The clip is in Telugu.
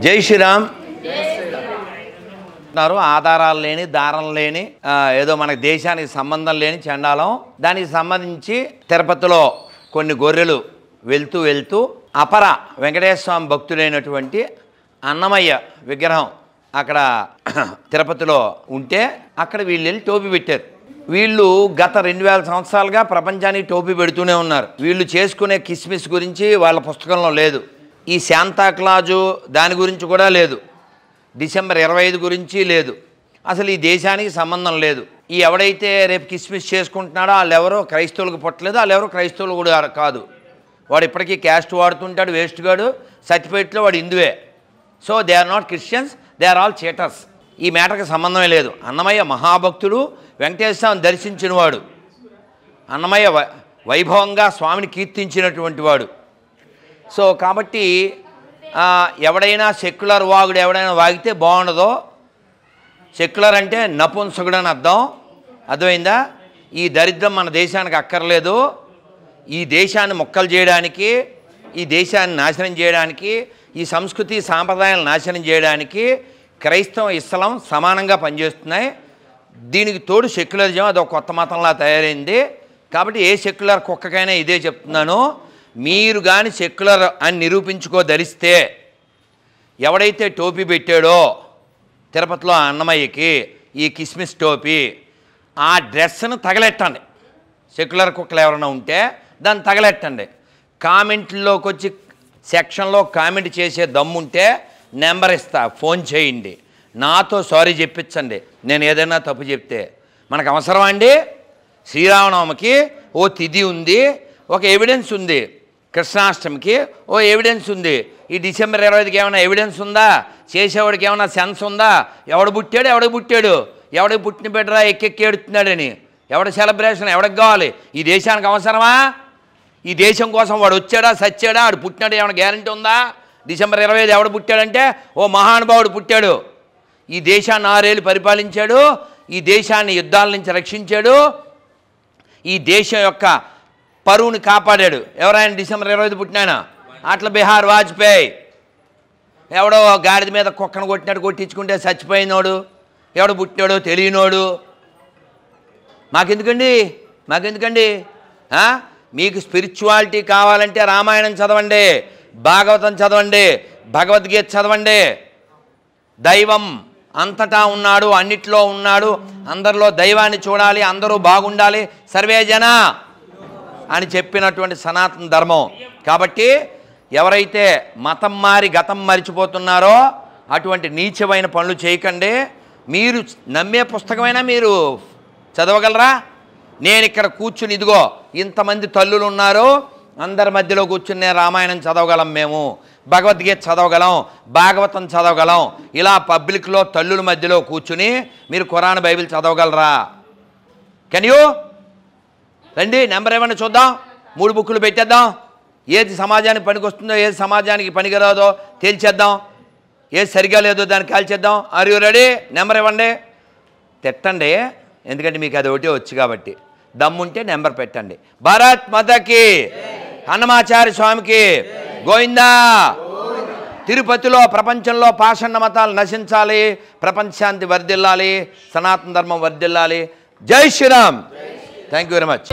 జై శ్రీరామ్. ఆధారాలు లేని దారం లేని ఏదో మనకు దేశానికి సంబంధం లేని చండాలం. దానికి సంబంధించి తిరుపతిలో కొన్ని గొర్రెలు వెళ్తూ అపర వెంకటేశ్వర స్వామి భక్తుడైనటువంటి అన్నమయ్య విగ్రహం అక్కడ తిరుపతిలో ఉంటే అక్కడ వీళ్ళు వెళ్ళి టోపీ పెట్టారు. వీళ్ళు గత 2000 సంవత్సరాలుగా ప్రపంచానికి టోపీ పెడుతూనే ఉన్నారు. వీళ్ళు చేసుకునే కిస్మిస్ గురించి వాళ్ళ పుస్తకంలో లేదు. ఈ శాంతాక్లాజు దాని గురించి కూడా లేదు. డిసెంబర్ 25 గురించి లేదు. అసలు ఈ దేశానికి సంబంధం లేదు. ఈ ఎవడైతే రేపు కిస్మిస్ చేసుకుంటున్నాడో వాళ్ళు ఎవరో క్రైస్తవులకు పుట్టలేదు, వాళ్ళు ఎవరో క్రైస్తవులు కూడా కాదు. వాడు ఇప్పటికీ క్యాస్ట్ వాడుతుంటాడు, వేస్ట్ గాడు. సర్టిఫికేట్లో వాడు హిందువే. So they are not Christians, they are all cheaters. ఈ మేటకు సంబంధమే లేదు. అన్నమయ్య మహాభక్తుడు, వెంకటేశ్వర స్వామిని దర్శించినవాడు, అన్నమయ్య వైభవంగా స్వామిని కీర్తించినటువంటి వాడు. సో కాబట్టి ఎవడైనా సెక్యులర్ వాగుడు ఎవడైనా వాగితే బాగుండదో. సెక్యులర్ అంటే నపుంసకుడు అని అర్థం. అర్థమైందా? ఈ దరిద్రం మన దేశానికి అక్కర్లేదు. ఈ దేశాన్ని మొక్కలు చేయడానికి, ఈ దేశాన్ని నాశనం చేయడానికి, ఈ సంస్కృతి సాంప్రదాయాలను నాశనం చేయడానికి క్రైస్తవం ఇస్లాం సమానంగా పనిచేస్తున్నాయి. దీనికి తోడు సెక్యులరిజం అది ఒక కొత్త మతంలా తయారైంది. కాబట్టి ఏ సెక్యులర్ కుక్కకైనా ఇదే చెప్తున్నాను. మీరు కానీ సెక్యులర్ అని నిరూపించుకోదలిస్తే ఎవడైతే టోపీ పెట్టాడో తిరుపతిలో అన్నమయ్యకి ఈ కిస్మిస్ టోపీ, ఆ డ్రెస్ను తగలెట్టండి. సెక్యులర్ కుక్కలు ఎవరైనా ఉంటే దాన్ని తగలెట్టండి. కామెంట్లోకి వచ్చి సెక్షన్లో కామెంట్ చేసే దమ్ముంటే నెంబర్ ఇస్తా, ఫోన్ చేయండి, నాతో సారీ చెప్పించండి. నేను ఏదైనా తప్పు చెప్తే మనకు అవసరం అండి. శ్రీరామనవమికి ఓ తిథి ఉంది, ఒక ఎవిడెన్స్ ఉంది. కృష్ణాష్టమికి ఓ ఎవిడెన్స్ ఉంది. ఈ డిసెంబర్ 25కి ఏమైనా ఎవిడెన్స్ ఉందా? చేసేవాడికి ఏమైనా సెన్స్ ఉందా? ఎవడు పుట్టాడు, ఎవడికి పుట్టిన బిడ్డరా ఎక్కెక్కి ఏడుతున్నాడని? ఎవడ సెలబ్రేషన్ ఎవడికి కావాలి? ఈ దేశానికి అవసరమా? ఈ దేశం కోసం వాడు వచ్చాడా, సచ్చాడా, వాడు పుట్టినాడు ఏమైనా గ్యారంటీ ఉందా? డిసెంబర్ 25 ఎవడు పుట్టాడంటే ఓ మహానుభావుడు పుట్టాడు. ఈ దేశాన్ని 6 ఏళ్ళు పరిపాలించాడు, ఈ దేశాన్ని యుద్ధాల నుంచి రక్షించాడు, ఈ దేశం యొక్క పరువుని కాపాడాడు. ఎవరైనా డిసెంబర్ 25 పుట్టినాయన? అట్లా బిహార్ వాజ్పేయి. ఎవడో గాడిద మీద కుక్కను కొట్టినట్టు కొట్టించుకుంటే చచ్చిపోయినోడు, ఎవడు పుట్టినాడో తెలియనోడు. మాకెందుకండి? మీకు స్పిరిచువాలిటీ కావాలంటే రామాయణం చదవండి, భాగవతం చదవండి, భగవద్గీత చదవండి. దైవం అంతటా ఉన్నాడు, అన్నిట్లో ఉన్నాడు, అందరిలో దైవాన్ని చూడాలి, అందరూ బాగుండాలి, సర్వే జన అని చెప్పినటువంటి సనాతన ధర్మం. కాబట్టి ఎవరైతే మతం మారి గతం మరిచిపోతున్నారో అటువంటి నీచమైన పనులు చేయకండి. మీరు నమ్మే పుస్తకమైనా మీరు చదవగలరా? నేను ఇక్కడ కూర్చుని ఇదిగో ఇంతమంది తల్లులు ఉన్నారు, అందరి మధ్యలో కూర్చుని నేను రామాయణం చదవగలం, మేము భగవద్గీత చదవగలం, భాగవతం చదవగలం. ఇలా పబ్లిక్లో తల్లుల మధ్యలో కూర్చుని మీరు ఖురాన్ బైబిల్ చదవగలరా? Can you? రండి, నెంబర్ ఏమన్నా చూద్దాం. 3 బుక్కులు పెట్టేద్దాం. ఏది సమాజానికి పనికొస్తుందో, ఏది సమాజానికి పనికిరాదో తేల్చేద్దాం. ఏది సరిగా లేదో దాన్ని కాల్చేద్దాం. Are you ready? నెంబర్ ఇవ్వండి. తిట్టండి, ఎందుకంటే మీకు అది ఒకటే వచ్చు కాబట్టి. దమ్ముంటే నెంబర్ పెట్టండి. భారత్ మాతాకి, అన్నమాచార్య స్వామికి గోవిందా. తిరుపతిలో ప్రపంచంలో పాషండ మతాలు నశించాలి, ప్రపంచ శాంతి వర్ధిల్లాలి, సనాతన ధర్మం వర్ధిల్లాలి. జై Shri Ram. Thank you very much.